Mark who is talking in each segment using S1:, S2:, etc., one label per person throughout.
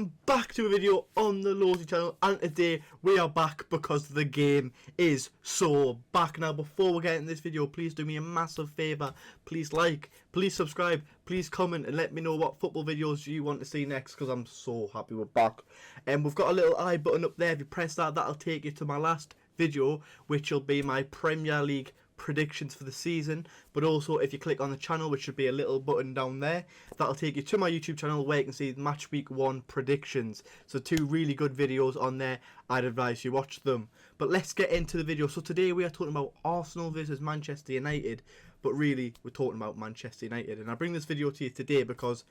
S1: welcome back to a video on the Lowsey channel, and today we are back because the game is so back. Now before we get into this video, please do me a massive favour, please like, please subscribe, please comment and let me know what football videos you want to see next, because I'm so happy we're back. And we've got a little I button up there. If you press that, that'll take you to my last video, which will be my Premier League predictions for the season. But also if you click on the channel, which should be a little button down there, that'll take you to my YouTube channel where you can see match week 1 predictions. So 2 really good videos on there. I'd advise you watch them. But let's get into the video. So today we are talking about Arsenal versus Manchester United, but really we're talking about Manchester United. And I bring this video to you today because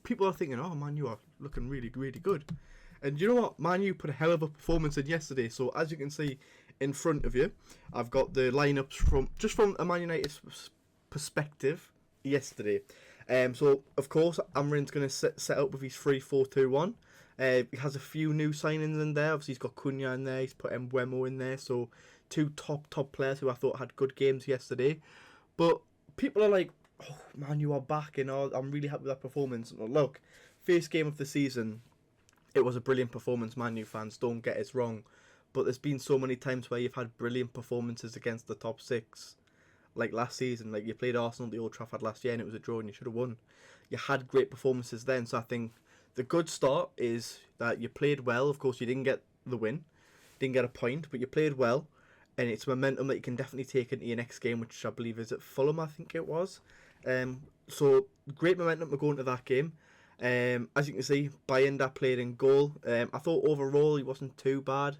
S1: people are thinking, oh, Man U are looking really good. And you know what? Man U put a hell of a performance in yesterday. So as you can see in front of you, I've got the lineups from a Man United perspective yesterday. So of course Amarin's going to set up with his 3-4-2-1. He has a few new signings in there. Obviously he's got Cunha in there. He's put Mbeumo in there. So 2 top players who I thought had good games yesterday. But people are like, oh man, you are back, and I'm really happy with that performance. And look, first game of the season, it was a brilliant performance. Man U fans, don't get us wrong. But there's been so many times where you've had brilliant performances against the top 6. Like last season, like you played Arsenal at the Old Trafford last year and it was a draw and you should have won. You had great performances then. So I think the good start is that you played well. Of course, you didn't get the win. Didn't get a point, but you played well. And it's momentum that you can definitely take into your next game, which I believe is at Fulham, I think it was. So great momentum to go into that game. As you can see, Bayenda played in goal. I thought overall he wasn't too bad.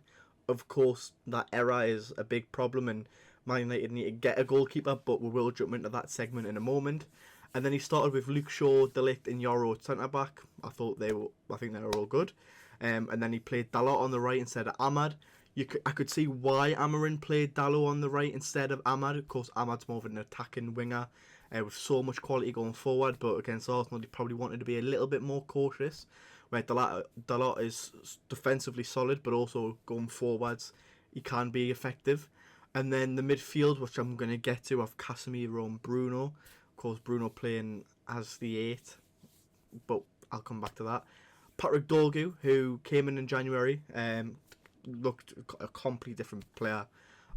S1: Of course, that error is a big problem, and Man United need to get a goalkeeper, but we will jump into that segment in a moment. And then he started with Luke Shaw, De Ligt, and Yoro at centre back. I think they were all good. And then he played Dalot on the right instead of Ahmad. I could see why Amarin played Dalot on the right instead of Ahmad. Of course, Ahmad's more of an attacking winger with so much quality going forward, but against Arsenal, he probably wanted to be a little bit more cautious. Where Dalot is defensively solid, but also going forwards, he can be effective. And then the midfield, which I'm going to get to, of Casemiro and Bruno. Of course, Bruno playing as the 8, but I'll come back to that. Patrick Dorgu, who came in January, looked a completely different player.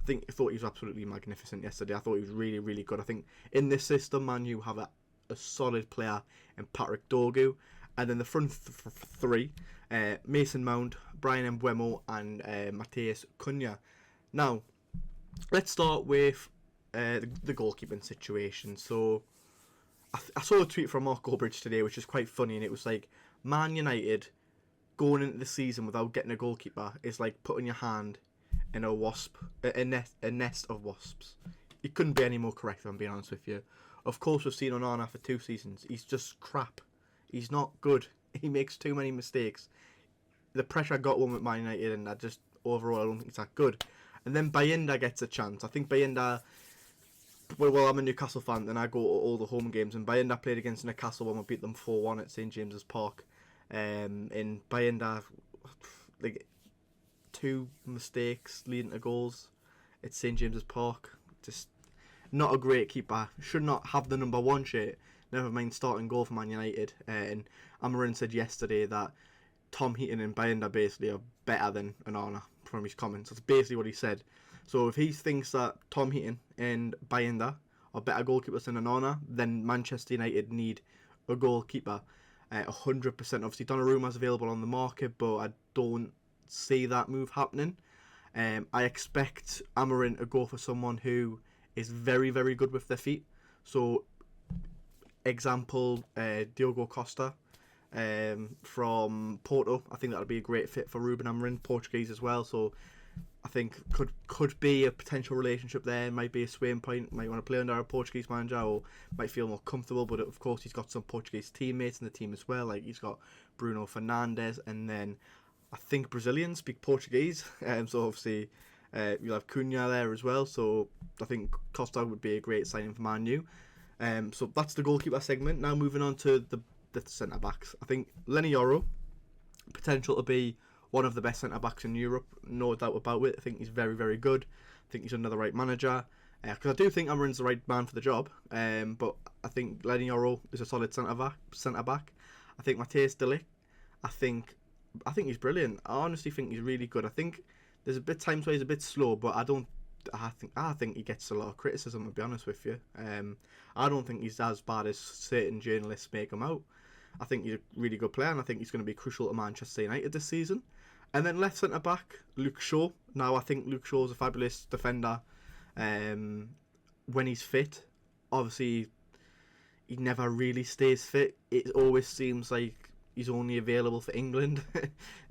S1: I thought he was absolutely magnificent yesterday. I thought he was really good. I think in this system, Man U have a solid player in Patrick Dorgu. And then the front 3, Mason Mount, Brian Mbeumo, and Matheus Cunha. Now, let's start with the goalkeeping situation. So, I saw a tweet from Mark Goldbridge today, which is quite funny, and it was like, Man United going into the season without getting a goalkeeper is like putting your hand in a nest of wasps. It couldn't be any more correct, if I'm being honest with you. Of course, we've seen Onana for 2 seasons. He's just crap. He's not good. He makes too many mistakes. The pressure got one with Man United, and overall I don't think it's that good. And then Bayenda gets a chance. I think Bayenda, well, I'm a Newcastle fan, and I go to all the home games, and Bayenda played against Newcastle when we beat them 4-1 at St James's Park. And Bayenda, like 2 mistakes leading to goals at St James's Park. Just not a great keeper. Should not have the number 1 shirt. Never mind starting goal for Man United. And Amarin said yesterday that Tom Heaton and Bayenda basically are better than Onana from his comments. That's basically what he said. So if he thinks that Tom Heaton and Bayenda are better goalkeepers than Onana, then Manchester United need a goalkeeper. 100%. Obviously, Donnarumma's available on the market, but I don't see that move happening. I expect Amarin to go for someone who is very good with their feet. So, example, Diogo Costa from Porto. I think that would be a great fit for Ruben Amorim, Portuguese as well. So I think could be a potential relationship there. Might be a swaying point. Might want to play under a Portuguese manager, or might feel more comfortable. But of course, he's got some Portuguese teammates in the team as well. Like he's got Bruno Fernandes, and then I think Brazilians speak Portuguese. So obviously you'll have Cunha there as well. So I think Costa would be a great signing for Man U. So that's the goalkeeper segment. Now moving on to the centre backs. I think Lenny Yoro, potential to be one of the best centre backs in Europe, no doubt about it. I think he's very good. I think he's under the right manager. Because I do think Amarin's the right man for the job. But I think Lenny Yoro is a solid centre back. I think Matheus de Ligt. I think I think he's brilliant. I honestly think he's really good. I think there's a bit times where he's a bit slow, but I think he gets a lot of criticism, to be honest with you. I don't think he's as bad as certain journalists make him out. I think he's a really good player, and I think he's going to be crucial to Manchester United this season. And then left centre back, Luke Shaw. Now I think Luke Shaw's a fabulous defender when he's fit. Obviously, he never really stays fit. It always seems like he's only available for England.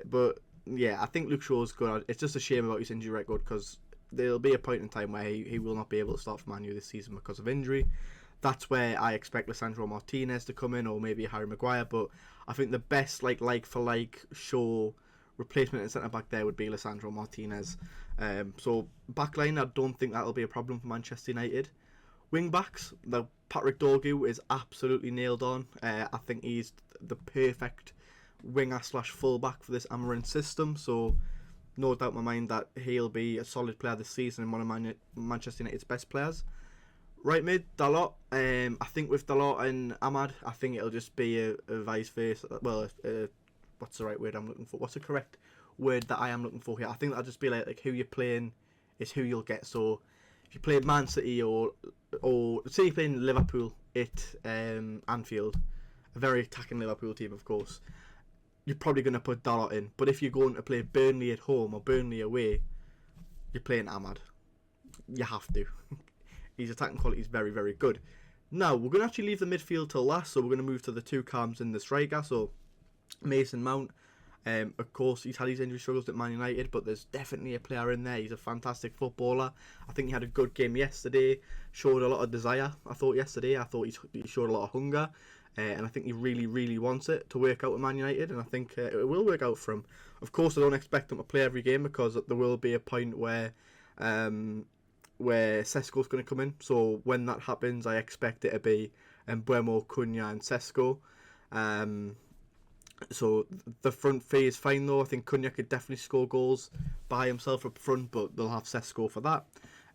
S1: But yeah, I think Luke Shaw's good. It's just a shame about his injury record, because there'll be a point in time where he will not be able to start for Man U this season because of injury. That's where I expect Lisandro Martinez to come in, or maybe Harry Maguire. But I think the best like for like Shaw replacement in centre back there would be Lisandro Martinez. So backline, I don't think that'll be a problem for Manchester United. Wing backs, the Patrick Dorgu is absolutely nailed on. I think he's the perfect winger / fullback for this Amarin system. So no doubt in my mind that he'll be a solid player this season and one of Manchester United's best players. Right mid, Dalot. I think with Dalot and Ahmad, I think it'll just be a vice versa. Well, what's the right word I'm looking for? What's the correct word that I am looking for here? I think that'll just be like who you're playing is who you'll get. So if you play Man City or say you're playing Liverpool at Anfield, a very attacking Liverpool team, of course, you're probably going to put Dalot in. But if you're going to play Burnley at home or Burnley away, you're playing Ahmad. You have to. His attacking quality is very, very good. Now, we're going to actually leave the midfield till last, so we're going to move to the two cams in the striker. So, Mason Mount, of course, he's had his injury struggles at Man United, but there's definitely a player in there. He's a fantastic footballer. I think he had a good game yesterday, showed a lot of desire, I thought, yesterday. I thought he showed a lot of hunger, and I think he really, really wants it to work out with Man United, and I think it will work out for him. Of course, I don't expect him to play every game, because there will be a point where Sesko's going to come in. So when that happens, I expect it to be Mbeumo, Cunha and Sesko. So the front three is fine though. I think Cunha could definitely score goals by himself up front, but they'll have Sesko for that.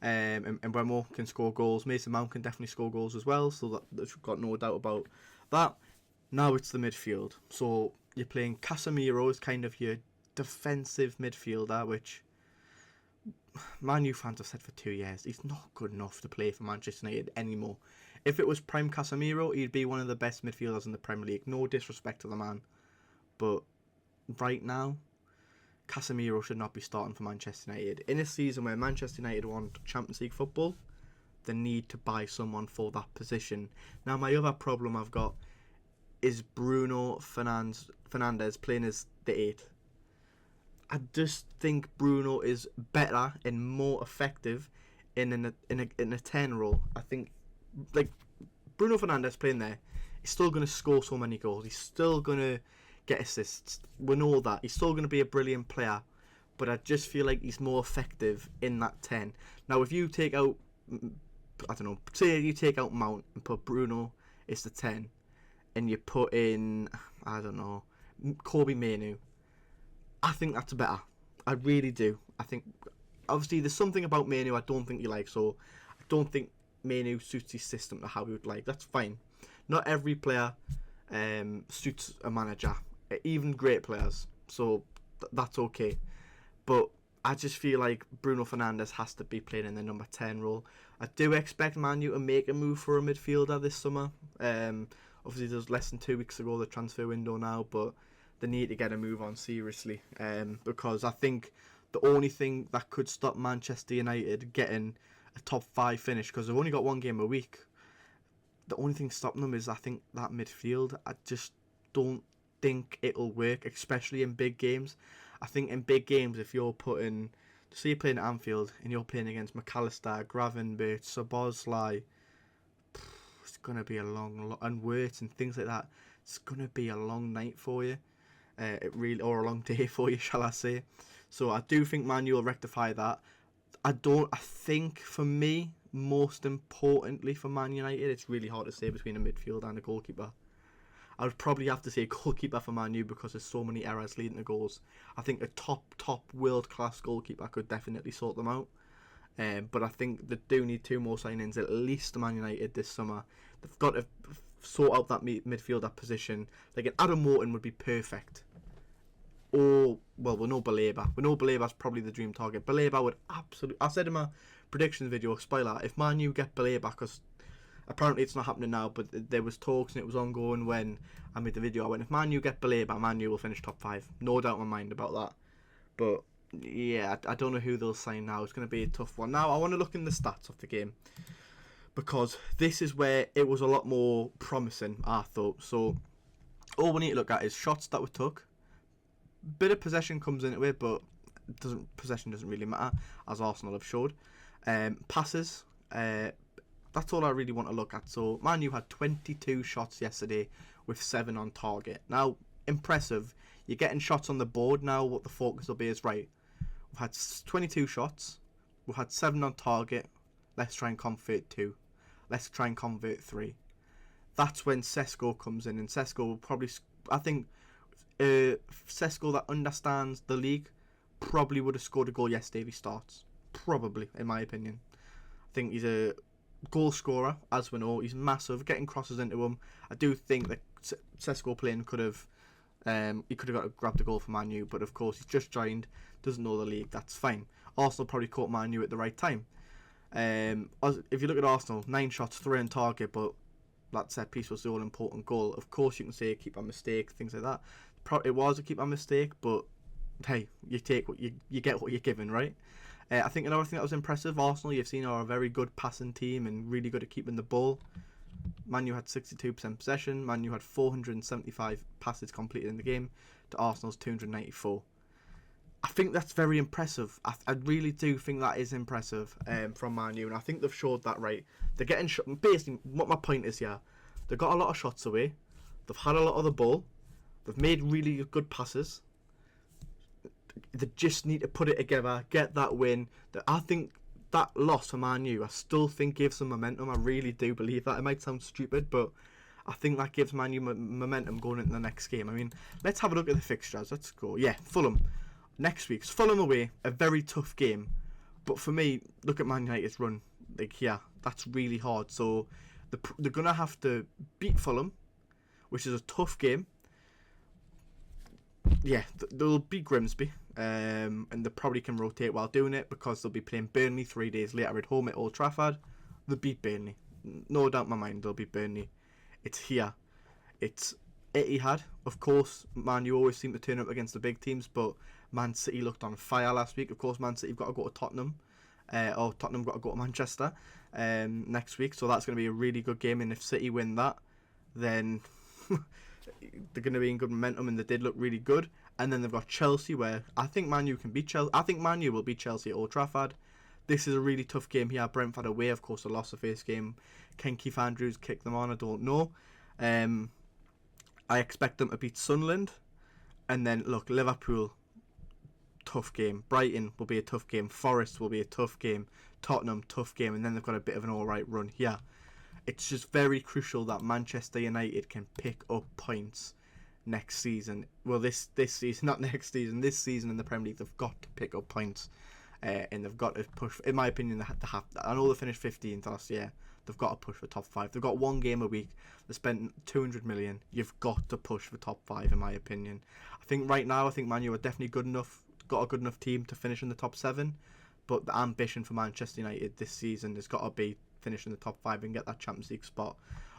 S1: And Mbeumo can score goals. Mason Mount can definitely score goals as well, so that's got no doubt about that. Now it's the midfield. So you're playing Casemiro as kind of your defensive midfielder, which Man U fans have said for 2 years he's not good enough to play for Manchester United anymore. If it was prime Casemiro, he'd be one of the best midfielders in the Premier League. No disrespect to the man, but right now, Casemiro should not be starting for Manchester United. In a season where Manchester United want Champions League football, they need to buy someone for that position. Now, my other problem I've got is Bruno Fernandes playing as the 8. I just think Bruno is better and more effective in a 10 role. I think like Bruno Fernandes playing there, he's still going to score so many goals. He's still going to get assists. We know that. He's still going to be a brilliant player, but I just feel like he's more effective in that 10. Now, if you take out, I don't know, say you take out Mount and put Bruno as the 10, and you put in, I don't know, Kobe Mainoo, I think that's better. I really do. I think, obviously, there's something about Mainoo I don't think you like, so I don't think Mainoo suits his system to how he would like. That's fine. Not every player suits a manager, even great players, so that's okay. But I just feel like Bruno Fernandes has to be playing in the number 10 role. I do expect Man U to make a move for a midfielder this summer. Obviously, there's less than 2 weeks ago the transfer window now, but they need to get a move on seriously, because I think the only thing that could stop Manchester United getting a top 5 finish, because they've only got 1 game a week, the only thing stopping them is, I think, that midfield. I just don't think it'll work, especially in big games. I think in big games, if you're putting, say you're playing at Anfield and you're playing against McAllister, Gravenberch, Szoboszlai, it's going to be a long, and Wirtz and things like that, it's going to be a long night for you. Or a long day for you, shall I say. So I do think Man U will rectify that. I think for me, most importantly for Man United, it's really hard to say between a midfielder and a goalkeeper. I would probably have to say goalkeeper for Man U, because there's so many errors leading to goals. I think a top world-class goalkeeper could definitely sort them out. But I think they do need 2 more signings, at least Man United this summer. They've got to sort out that midfielder position. Like an Adam Morton would be perfect. or, well, we know Baleba. We know Baleba's probably the dream target. Baleba would absolutely... I said in my predictions video, spoiler, if Man U get Baleba, because apparently it's not happening now, but there was talks and it was ongoing when I made the video. I went, if Man U get Baleba, Man U will finish top 5. No doubt in my mind about that. But, yeah, I don't know who they'll sign now. It's going to be a tough one. Now, I want to look in the stats of the game, because this is where it was a lot more promising, I thought. So, all we need to look at is shots that we took. Bit of possession comes into it, but possession doesn't really matter, as Arsenal have showed. Passes, that's all I really want to look at. So Man U had 22 shots yesterday with 7 on target. Now, impressive. You're getting shots on the board now. What the focus will be is, right, we've had 22 shots, we've had 7 on target, let's try and convert 2, let's try and convert 3. That's when Sesko comes in, and Sesko will probably, I think, Sesko that understands the league probably would have scored a goal yesterday if he starts. Probably, in my opinion. I think he's a goal scorer, as we know. He's massive, getting crosses into him. I do think that Sesko playing could have, he could have grabbed a goal for Man U, but of course he's just joined, doesn't know the league. That's fine. Arsenal probably caught Man U at the right time. If you look at Arsenal, 9 shots, 3 on target, but that set piece was the all important goal. Of course, you can say keep a mistake, things like that. It was a keep a mistake, but hey, you take what you get what you're given, right? I think another thing that was impressive, Arsenal, you've seen, are a very good passing team and really good at keeping the ball. Man U had 62% possession. Man U had 475 passes completed in the game to Arsenal's 294. I think that's very impressive. I really do think that is impressive from Man U, and I think they've showed that, right. They're getting basically, what my point is here, they've got a lot of shots away, they've had a lot of the ball, they've made really good passes. They just need to put it together, get that win. I think that loss for Man U, I still think gives them momentum. I really do believe that. It might sound stupid, but I think that gives Man U momentum going into the next game. I mean, let's have a look at the fixtures. Let's go. Yeah, Fulham. Next week's Fulham away, a very tough game. But for me, look at Man United's run. Like, yeah, that's really hard. So they're going to have to beat Fulham, which is a tough game. Yeah, they'll beat Grimsby, and they probably can rotate while doing it, because they'll be playing Burnley 3 days later at home at Old Trafford. They'll beat Burnley. No doubt in my mind, they'll beat Burnley. It's here. It's Etihad. Of course, Man U always seem to turn up against the big teams, but Man City looked on fire last week. Of course, Man City have got to go to Tottenham, or Tottenham got to go to Manchester next week, so that's going to be a really good game, and if City win that, then they're going to be in good momentum, and they did look really good. And then they've got Chelsea, where I think Man U can beat Chelsea. I think Man U will beat Chelsea at Old Trafford. This is a really tough game here. Brentford away, of course, they lost the first game. Can Keith Andrews kick them on? I don't know. I expect them to beat Sunderland. And then, look, Liverpool, tough game. Brighton will be a tough game. Forest will be a tough game. Tottenham, tough game. And then they've got a bit of an alright run here. It's just very crucial that Manchester United can pick up points next season. Well, this season, not next season. This season in the Premier League, they've got to pick up points, and they've got to push. In my opinion, they have. I know they finished 15th last year. They've got to push for top 5. They've got 1 game a week. They spent 200 million. You've got to push for top 5, in my opinion. I think right now, Man U are definitely good enough. Got a good enough team to finish in the top 7. But the ambition for Manchester United this season has got to be finish in the top 5 and get that Champions League spot.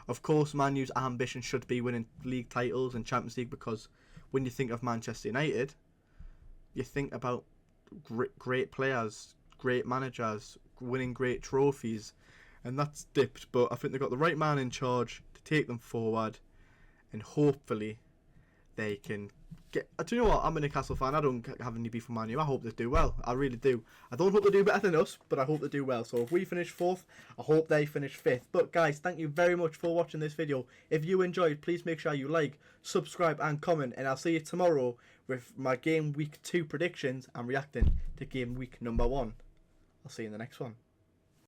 S1: Of course, Man U's ambition should be winning league titles and Champions League, because when you think of Manchester United, you think about great players, great managers, winning great trophies, and that's dipped. But I think they've got the right man in charge to take them forward, and hopefully they can get... Do you know what? I'm a Newcastle fan. I don't have any beef with Man U. I hope they do well. I really do. I don't hope they do better than us, but I hope they do well. So if we finish 4th, I hope they finish 5th. But guys, thank you very much for watching this video. If you enjoyed, please make sure you like, subscribe and comment. And I'll see you tomorrow with my game week 2 predictions and reacting to game week number 1. I'll see you in the next one.